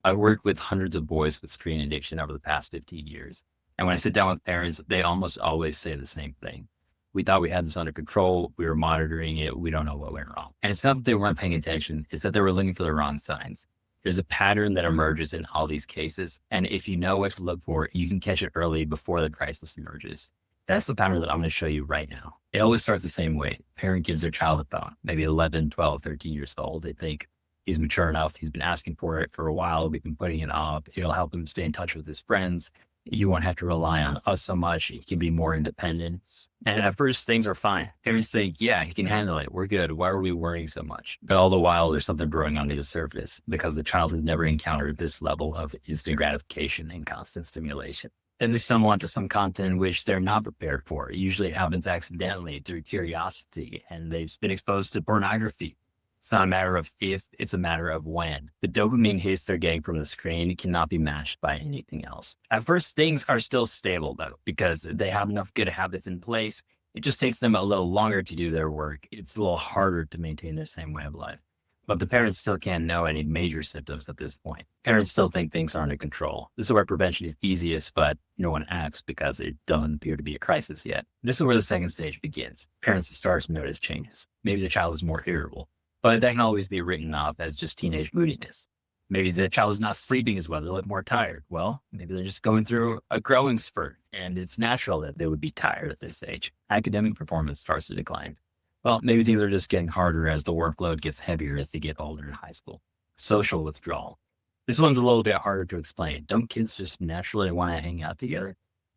I worked with hundreds of boys with screen addiction over the past 15 years. And when I sit down with parents, they almost always say the same thing. We thought we had this under control. We were monitoring it. We don't know what went wrong. And it's not that they weren't paying attention. It's that they were looking for the wrong signs. There's a pattern that emerges in all these cases. And if you know what to look for, you can catch it early before the crisis emerges. That's the pattern that I'm going to show you right now. It always starts the same way. Parent gives their child a phone, maybe 11, 12, 13 years old. They think he's mature enough. He's been asking for it for a while. We've been putting it up. It'll help him stay in touch with his friends. You won't have to rely on us so much. He can be more independent. And at first, things are fine. Parents think, yeah, he can handle it. We're good. Why are we worrying so much? But all the while, there's something brewing under the surface because the child has never encountered this level of instant gratification and constant stimulation. Then they stumble onto some content which they're not prepared for. It usually happens accidentally through curiosity, and they've been exposed to pornography. It's not a matter of if, it's a matter of when. The dopamine hits they're getting from the screen cannot be matched by anything else. At first, things are still stable though, because they have enough good habits in place. It just takes them a little longer to do their work. It's a little harder to maintain their same way of life. But the parents still can't know any major symptoms at this point. Parents still think things are under control. This is where prevention is easiest, but no one acts because it doesn't appear to be a crisis yet. This is where the second stage begins. Parents start to notice changes. Maybe the child is more irritable, but that can always be written off as just teenage moodiness. Maybe the child is not sleeping as well. They look more tired. Well, maybe they're just going through a growing spurt, and it's natural that they would be tired at this age. Academic performance starts to decline. Well, maybe things are just getting harder as the workload gets heavier as they get older in high school. Social withdrawal. This one's a little bit harder to explain. Don't kids just naturally want to hang out together?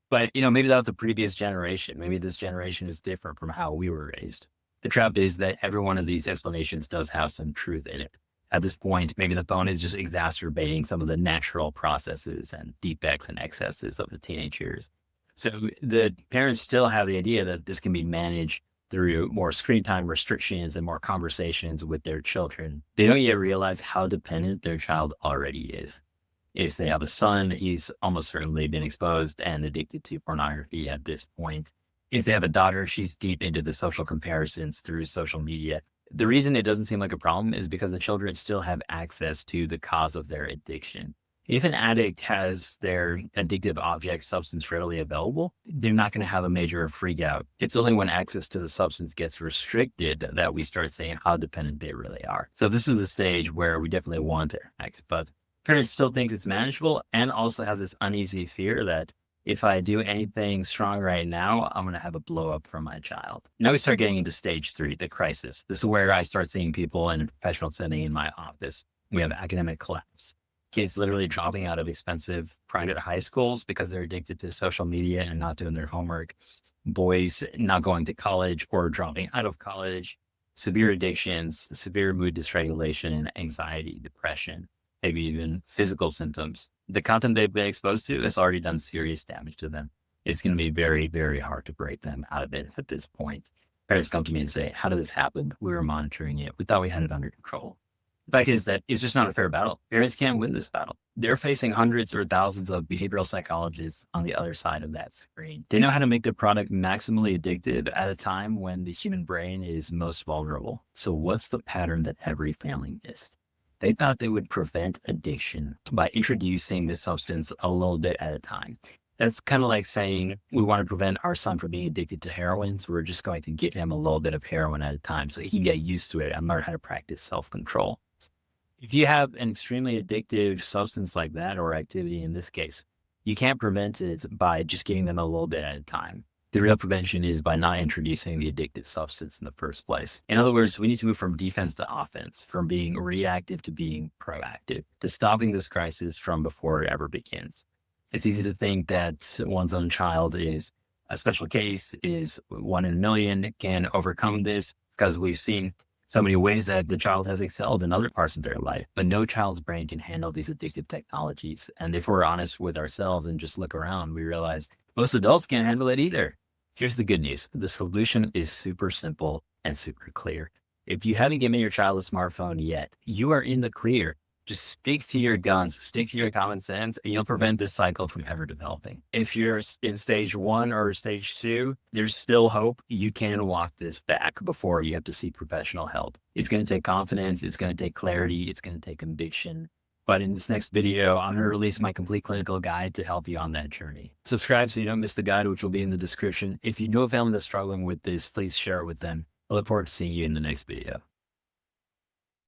But, maybe that was a previous generation. Maybe this generation is different from how we were raised. The trap is that every one of these explanations does have some truth in it. At this point, maybe the phone is just exacerbating some of the natural processes and defects and excesses of the teenage years. So the parents still have the idea that this can be managed through more screen time restrictions and more conversations with their children. They don't yet realize how dependent their child already is. If they have a son, he's almost certainly been exposed and addicted to pornography at this point. If they have a daughter, she's deep into the social comparisons through social media. The reason it doesn't seem like a problem is because the children still have access to the cause of their addiction. If an addict has their addictive object substance readily available, they're not going to have a major freak out. It's only when access to the substance gets restricted that we start saying how dependent they really are. So this is the stage where we definitely want to act, but parents still think it's manageable and also have this uneasy fear that if I do anything strong right now, I'm going to have a blow up from my child. Now we start getting into stage 3, the crisis. This is where I start seeing people in a professional setting in my office. We have academic collapse. Kids literally dropping out of expensive private high schools because they're addicted to social media and not doing their homework. Boys not going to college or dropping out of college. Severe addictions, severe mood dysregulation and anxiety, depression, maybe even physical symptoms. The content they've been exposed to has already done serious damage to them. It's going to be very, very hard to break them out of it at this point. Parents come to me and say, how did this happen? We were monitoring it. We thought we had it under control. The fact is that it's just not a fair battle. Parents can't win this battle. They're facing hundreds or thousands of behavioral psychologists on the other side of that screen. They know how to make the product maximally addictive at a time when the human brain is most vulnerable. So what's the pattern that every family missed? They thought they would prevent addiction by introducing the substance a little bit at a time. That's kind of like saying we want to prevent our son from being addicted to heroin, so we're just going to give him a little bit of heroin at a time so he can get used to it and learn how to practice self-control. If you have an extremely addictive substance like that, or activity in this case, you can't prevent it by just giving them a little bit at a time. The real prevention is by not introducing the addictive substance in the first place. In other words, we need to move from defense to offense, from being reactive to being proactive, to stopping this crisis from before it ever begins. It's easy to think that one's own child is a special case, is 1 in a million, can overcome this, because we've seen so many ways that the child has excelled in other parts of their life. But no child's brain can handle these addictive technologies. And if we're honest with ourselves and just look around, we realize most adults can't handle it either. Here's the good news. The solution is super simple and super clear. If you haven't given your child a smartphone yet, you are in the clear. Just stick to your guns, stick to your common sense, and you'll prevent this cycle from ever developing. If you're in stage 1 or stage 2, there's still hope. You can walk this back before you have to seek professional help. It's going to take confidence. It's going to take clarity. It's going to take conviction. But in this next video, I'm going to release my complete clinical guide to help you on that journey. Subscribe so you don't miss the guide, which will be in the description. If you know a family that's struggling with this, please share it with them. I look forward to seeing you in the next video.